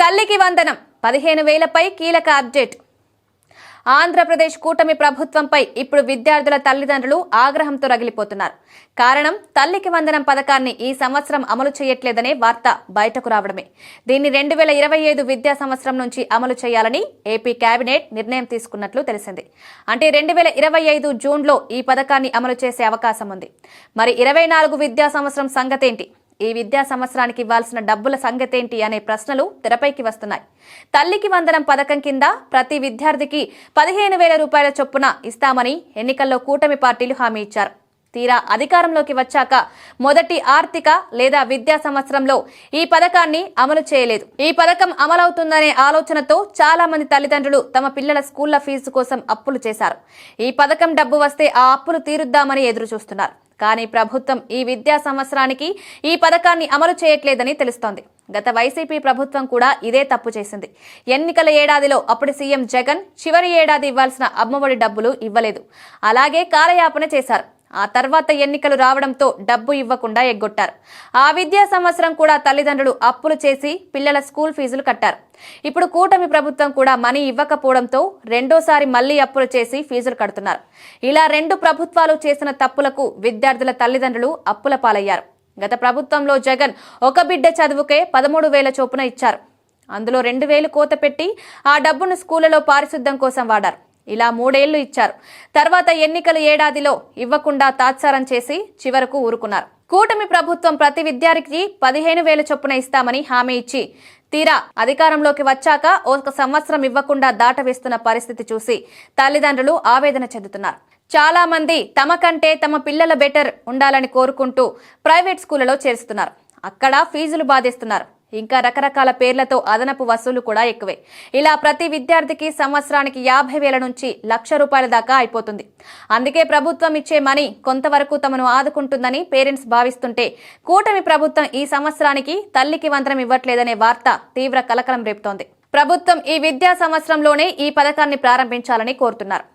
తల్లికి వందనం 15,000పై కీలక అప్డేట్. ఆంధ్రప్రదేశ్ కూటమి ప్రభుత్వంపై ఇప్పుడు విద్యార్థుల తల్లిదండ్రులు ఆగ్రహంతో రగిలిపోతున్నారు. కారణం తల్లికి వందనం పథకాన్ని ఈ సంవత్సరం అమలు చేయట్లేదనే వార్త బయటకు రావడమే. దీన్ని 2025 విద్యా సంవత్సరం నుంచి అమలు చేయాలని ఏపీ కేబినెట్ నిర్ణయం తీసుకున్నట్లు తెలిసింది. అంటే 2025 జూన్లో ఈ పథకాన్ని అమలు చేసే అవకాశం ఉంది. మరి 24 విద్యా సంవత్సరం సంగతేంటి? ఈ విద్యా సంవత్సరానికి ఇవ్వాల్సిన డబ్బుల సంగతేంటి అనే ప్రశ్నలు తెరపైకి వస్తున్నాయి. తల్లికి వందనం పథకం కింద ప్రతి విద్యార్థికి 15,000 రూపాయల చొప్పున ఇస్తామని ఎన్నికల్లో కూటమి పార్టీలు హామీ ఇచ్చారు. తీరా అధికారంలోకి వచ్చాక మొదటి ఆర్థిక లేదా విద్యా సంవత్సరంలో ఈ పథకాన్ని అమలు చేయలేదు. ఈ పథకం అమలవుతుందనే ఆలోచనతో చాలా మంది తల్లిదండ్రులు తమ పిల్లల స్కూళ్ల ఫీజు కోసం అప్పులు చేశారు. ఈ పథకం డబ్బు వస్తే ఆ అప్పులు తీరుద్దామని ఎదురు చూస్తున్నారు. కానీ ప్రభుత్వం ఈ విద్యా సంవత్సరానికి ఈ పథకాన్ని అమలు చేయట్లేదని తెలుస్తోంది. గత వైసీపీ ప్రభుత్వం కూడా ఇదే తప్పు చేసింది. ఎన్నికల ఏడాదిలో అప్పుడు సీఎం జగన్ చివరి ఏడాది ఇవ్వాల్సిన అమ్మఒడి డబ్బులు ఇవ్వలేదు. అలాగే కాలయాపన చేశారు. ఆ తర్వాత ఎన్నికలు రావడంతో డబ్బు ఇవ్వకుండా ఎగ్గొట్టారు. ఆ విద్యా సంవత్సరం కూడా తల్లిదండ్రులు అప్పులు చేసి పిల్లల స్కూల్ ఫీజులు కట్టారు. ఇప్పుడు కూటమి ప్రభుత్వం కూడా మనీ ఇవ్వకపోవడంతో రెండోసారి మళ్లీ అప్పులు చేసి ఫీజులు కడుతున్నారు. ఇలా రెండు ప్రభుత్వాలు చేసిన తప్పులకు విద్యార్థుల తల్లిదండ్రులు అప్పుల పాలయ్యారు. గత ప్రభుత్వంలో జగన్ ఒక బిడ్డ చదువుకే 13,000 చొప్పున ఇచ్చారు. అందులో 2,000 కోత పెట్టి ఆ డబ్బును స్కూళ్లలో పారిశుద్ధ్యం కోసం వాడారు. ఇలా 3 ఏళ్లు ఇచ్చారు. తర్వాత ఎన్నికల ఏడాదిలో ఇవ్వకుండా తాత్సారం చేసి చివరకు ఊరుకున్నారు. కూటమి ప్రభుత్వం ప్రతి విద్యార్థికి 15,000 చొప్పున ఇస్తామని హామీ ఇచ్చి తీరా అధికారంలోకి వచ్చాక ఒక సంవత్సరం ఇవ్వకుండా దాటవేస్తున్న పరిస్థితి చూసి తల్లిదండ్రులు ఆవేదన చెందుతున్నారు. చాలా మంది తమ కంటే తమ పిల్లల బెటర్ ఉండాలని కోరుకుంటూ ప్రైవేట్ స్కూళ్లలో చేరుస్తున్నారు. అక్కడ ఫీజులు బాధేస్తున్నారు. ఇంకా రకరకాల పేర్లతో అదనపు వసూలు కూడా ఎక్కువే. ఇలా ప్రతి విద్యార్థికి సంవత్సరానికి 50,000 నుంచి 1,00,000 రూపాయల దాకా అయిపోతుంది. అందుకే ప్రభుత్వం ఇచ్చే మనీ కొంతవరకు తమను ఆదుకుంటుందని పేరెంట్స్ భావిస్తుంటే కూటమి ప్రభుత్వం ఈ సంవత్సరానికి తల్లికి వందనం ఇవ్వట్లేదనే వార్త తీవ్ర కలకలం రేపుతోంది. ప్రభుత్వం ఈ విద్యా సంవత్సరంలోనే ఈ పథకాన్ని ప్రారంభించాలని కోరుతున్నారు.